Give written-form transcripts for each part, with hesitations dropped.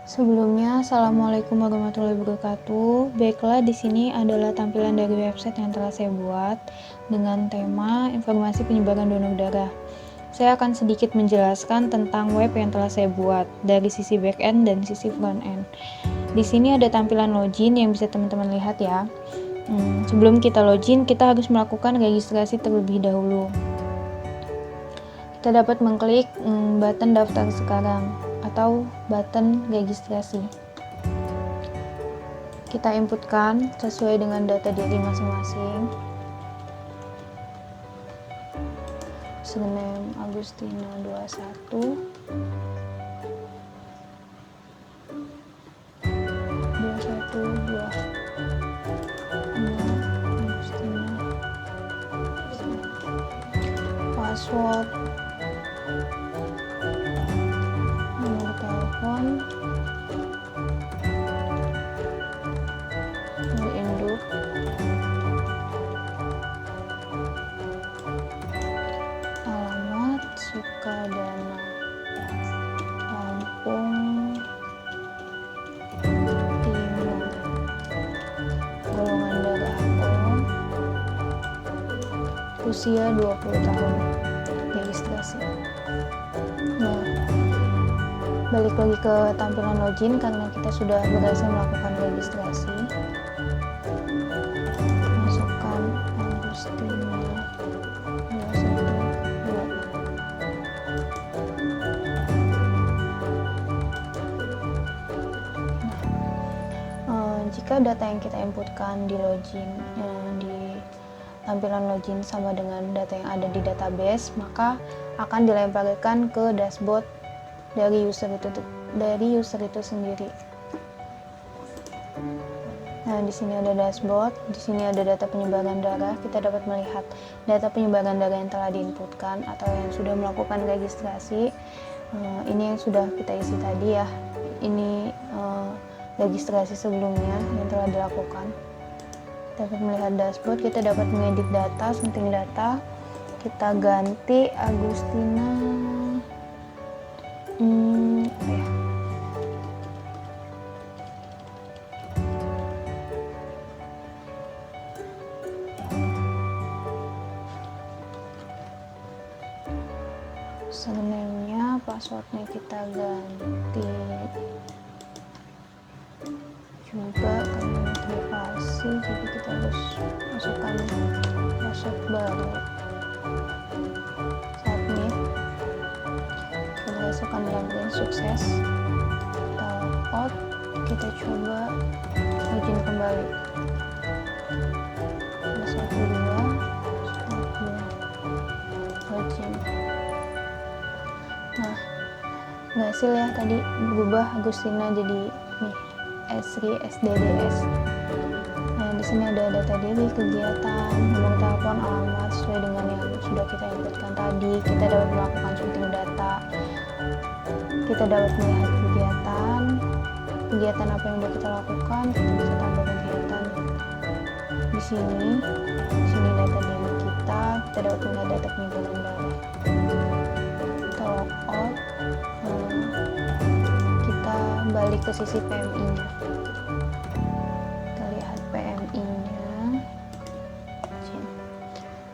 Sebelumnya, Assalamualaikum warahmatullahi wabarakatuh. Baiklah, di sini adalah tampilan dari website yang telah saya buat dengan tema informasi penyebaran donor darah. Saya akan sedikit menjelaskan tentang web yang telah saya buat dari sisi back-end dan sisi front-end. Di sini ada tampilan login yang bisa teman-teman lihat ya. Sebelum kita login, kita harus melakukan registrasi terlebih dahulu. Kita dapat mengklik button daftar sekarang atau button registrasi. Kita inputkan sesuai dengan data diri masing-masing. Username Agustina 21 Agustina. Password, nomor telepon, nomor induk, alamat Sukadana, Lampung Timur, golongan darah O, usia 20 tahun, registrasi. Nah, balik lagi ke tampilan login karena kita sudah berhasil melakukan registrasi. Masukkan Agustina 212. Jika data yang kita inputkan di login di tampilan login sama dengan data yang ada di database, maka akan dilemparkan ke dashboard dari user itu sendiri. Nah, di sini ada dashboard, di sini ada data penyebaran darah. Kita dapat melihat data penyebaran darah yang telah diinputkan atau yang sudah melakukan registrasi. Ini yang sudah kita isi tadi ya. Ini registrasi sebelumnya yang telah dilakukan. Dapat melihat dashboard, kita dapat mengedit data, sunting data. Kita ganti Agustina username-nya, passwordnya kita ganti juga karena privasi, jadi kita harus masukkan password baru. Submit, berdasarkan login sukses. Kita out, kita coba login kembali. 1 2 login. Nah, berhasil ya, tadi berubah Agustina jadi nih Esri SDDS. Nah, di sini ada data diri, kegiatan, nomor telepon, alamat sesuai dengan yang sudah kita inputkan tadi. Kita dapat melakukan sunting data. Kita dapat melihat kegiatan apa yang sudah kita lakukan. Kita bisa tambah kegiatan di sini data diri kita dapat melihat data penyebaran darah. Kita log out, kita balik ke sisi PMI-nya. Kita lihat PMI-nya.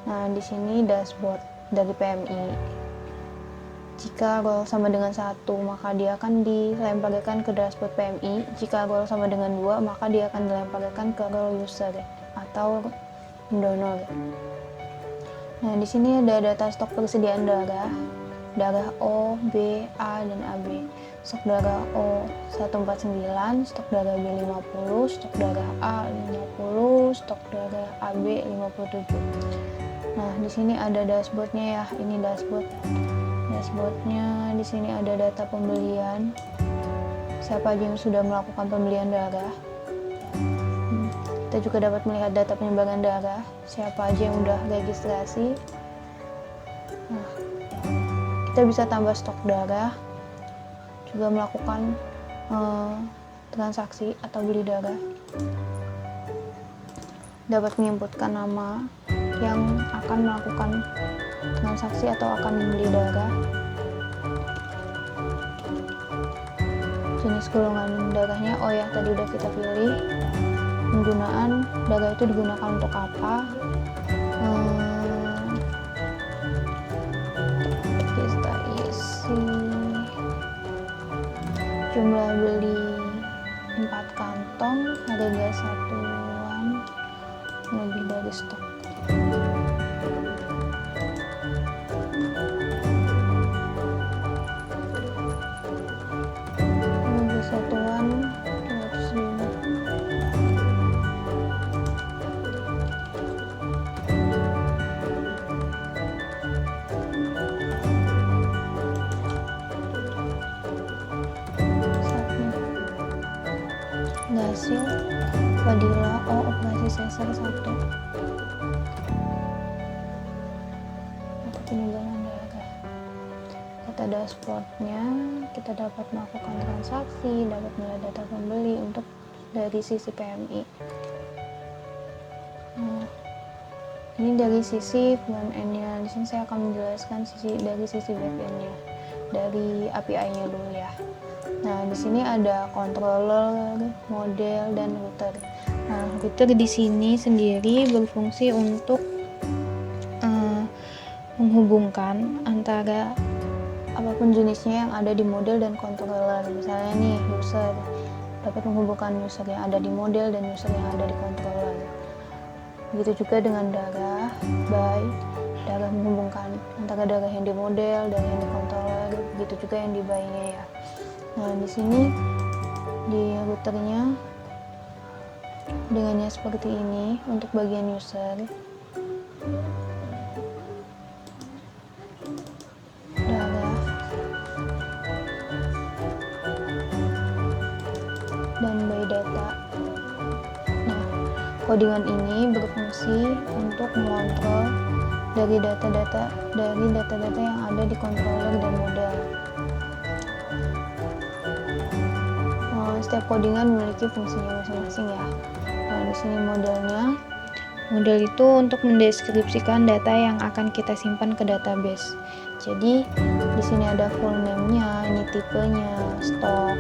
Nah, di sini dashboard dari PMI. Jika roll sama dengan 1, maka dia akan dilemparkan ke dashboard PMI. Jika roll sama dengan 2, maka dia akan dilemparkan ke roll user atau donor. Nah, di sini ada data stok persediaan darah O, B, A, dan AB. Stok darah O 149, stok darah B 50, stok darah A 50, stok darah AB 57. Nah, di sini ada dashboardnya ya. Ini dashboardnya. Di sini ada data pembelian. Siapa aja yang sudah melakukan pembelian darah. Kita juga dapat melihat data penyebaran darah. Siapa aja yang udah registrasi. Nah, kita bisa tambah stok darah. Juga melakukan transaksi atau beli darah. Dapat menginputkan nama yang akan melakukan transaksi atau akan membeli darah. jenis golongan darahnya. Oh ya, tadi udah kita pilih. Penggunaan darah itu digunakan untuk apa? Kita isi jumlah beli 4 kantong, harga satuan lebih dari stok. Harga satuan 200.000. Hasil Fadila operasi sesar 1 atau penimbangan darah. Data dashboardnya, kita dapat melakukan transaksi, dapat melihat data pembeli untuk dari sisi PMI. Ini dari sisi front end-nya. Di sini saya akan menjelaskan dari sisi back end-nya, dari API-nya dulu ya. Nah, di sini ada controller, model, dan router. Nah, router di sini sendiri berfungsi untuk menghubungkan antara apapun jenisnya yang ada di model dan controller. Misalnya nih, user dapat menghubungkan user yang ada di model dan user yang ada di controller. Begitu juga dengan darah, darah menghubungkan antara darah yang di model dan yang di controller. Begitu juga yang di buy-nya ya. Nah, di sini di routernya dengannya seperti ini untuk bagian user. Darah dan buy data. Nah, codingan ini berfungsi untuk mengontrol dari data-data yang ada di controller dan model. Setiap codingan memiliki fungsinya masing-masing ya. Nah, di sini modelnya. Model itu untuk mendeskripsikan data yang akan kita simpan ke database. Jadi di sini ada full name-nya, ini tipenya, stok,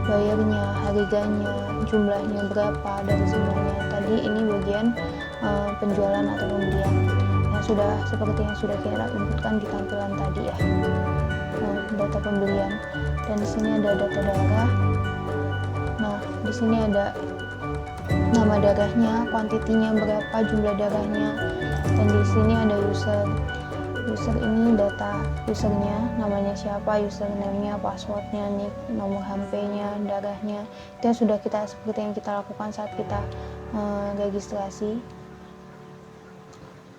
bayarnya, harganya, jumlahnya berapa dari semuanya. Tadi ini bagian penjualan atau pembelian. Seperti yang sudah kita inputkan di tampilan tadi ya. Data pembelian. Dan di sini ada data darah. Nah, di sini ada nama darahnya, kuantitinya berapa, jumlah darahnya, dan di sini ada user. User ini data usernya, namanya siapa, username-nya, passwordnya, nick, nomor HP-nya, darahnya. Itu sudah seperti yang kita lakukan saat kita registrasi.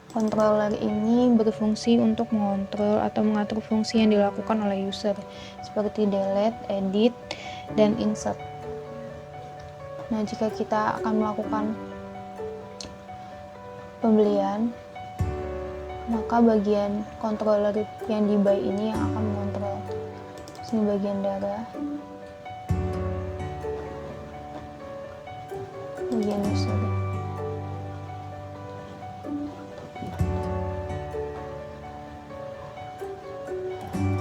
Controller ini berfungsi untuk mengontrol atau mengatur fungsi yang dilakukan oleh user, seperti delete, edit, dan insert. Nah, jika kita akan melakukan pembelian, maka bagian controller yang di buy ini yang akan mengontrol. Sini bagian darah, bagian user.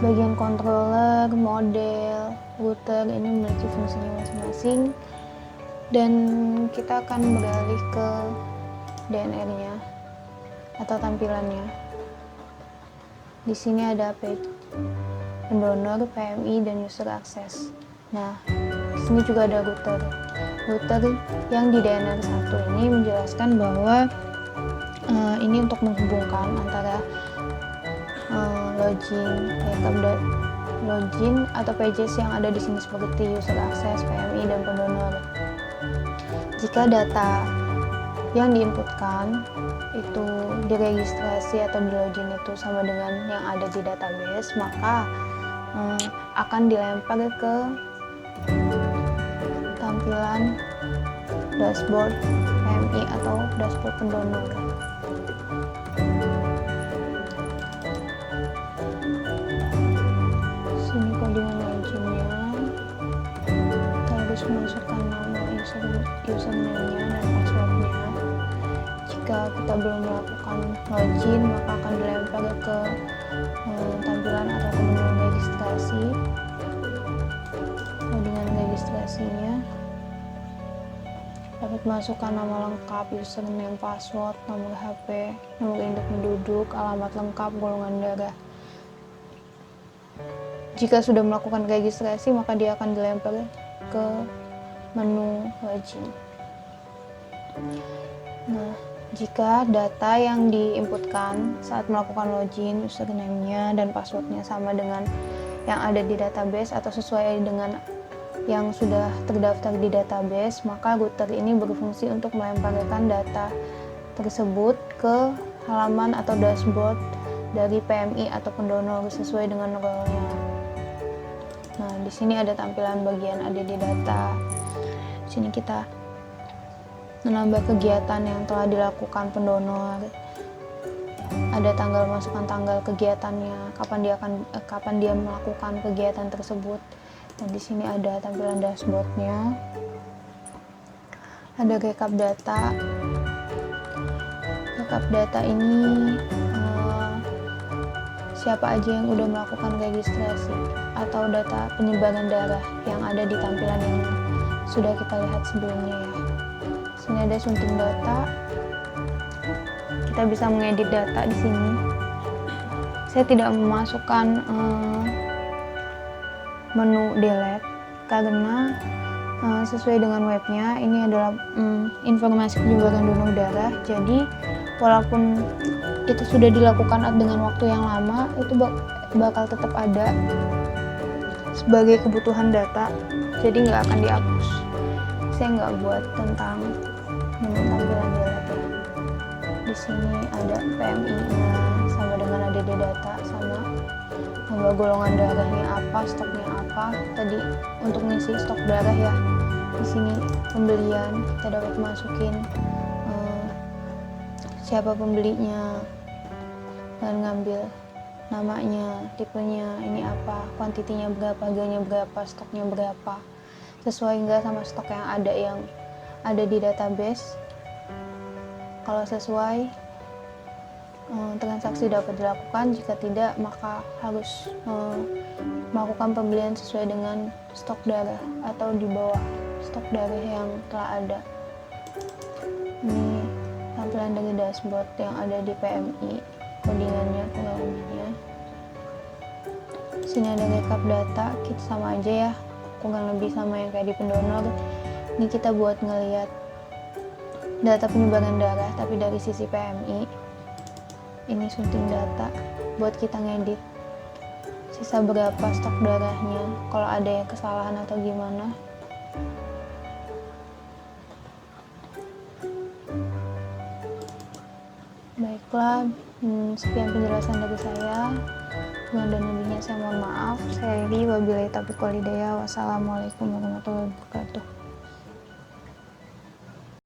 Bagian controller, model, router ini memiliki fungsinya masing-masing. Dan kita akan beralih ke DNR-nya atau tampilannya. Di sini ada page pendonor, PMI, dan user access. Nah, di sini juga ada router. Router yang di DNR 1 ini menjelaskan bahwa ini untuk menghubungkan antara login atau pages yang ada di sini seperti user access, PMI, dan pendonor. Jika data yang diinputkan itu diregistrasi atau di login itu sama dengan yang ada di database, maka akan dilempar ke tampilan dashboard PMI atau dashboard pendonor. Sini codingan loginnya, kita harus memasukkan nama username-nya dan passwordnya. Jika kita belum melakukan login, maka akan dilempar ke tampilan atau ke menu registrasi. Codingan Dapat masukkan nama lengkap, username, password, nomor HP, nomor induk penduduk, alamat lengkap, golongan darah. Jika sudah melakukan registrasi, maka dia akan dilempar ke menu login. Nah, jika data yang diinputkan saat melakukan login, username-nya dan password-nya sama dengan yang ada di database atau sesuai dengan yang sudah terdaftar di database, maka router ini berfungsi untuk melemparkan data tersebut ke halaman atau dashboard dari PMI atau pendonor sesuai dengan role-nya. Nah, di sini ada tampilan bagian ADD data. Di sini kita menambah kegiatan yang telah dilakukan pendonor. Ada tanggal, masukkan tanggal kegiatannya, kapan dia melakukan kegiatan tersebut. Dan di sini ada tampilan dashboardnya. Ada rekap data. Rekap data ini siapa aja yang udah melakukan registrasi atau data penyebaran darah yang ada di tampilan yang sudah kita lihat sebelumnya ya. Sini ada sunting data. Kita bisa mengedit data di sini. Saya tidak memasukkan menu delete karena sesuai dengan webnya ini adalah informasi penyebaran donor darah. Jadi walaupun itu sudah dilakukan dengan waktu yang lama, itu bakal tetap ada sebagai kebutuhan data, jadi nggak akan dihapus. Saya nggak buat tentang menu tampilan delete ya. Di sini ada PMI-nya sama dengan ADD data, sama nama golongan darahnya apa, stoknya apa. Tadi untuk ngisi stok darah ya. Di sini pembelian, kita dapat masukin siapa pembelinya dan ngambil namanya, tipenya ini apa, kuantitinya berapa, harganya berapa, stoknya berapa, sesuai enggak sama stok yang ada di database. Kalau sesuai, transaksi dapat dilakukan. Jika tidak, maka harus melakukan pembelian sesuai dengan stok darah atau di bawah stok darah yang telah ada. Ini tampilan dari dashboard yang ada di PMI, codingannya, pengalamannya. Sini ada rekap data, kita sama aja ya, kurang lebih sama yang kayak di pendonor. Ini kita buat ngelihat data penyebaran darah tapi dari sisi PMI. Ini sunting data buat kita ngedit sisa berapa stok darahnya, kalau ada yang kesalahan atau gimana. Baiklah, sekian penjelasan dari saya. Kurang dan lebihnya saya mohon maaf. Saya Iri, wabillahi taufiq wal hidayah. Wassalamualaikum warahmatullahi wabarakatuh.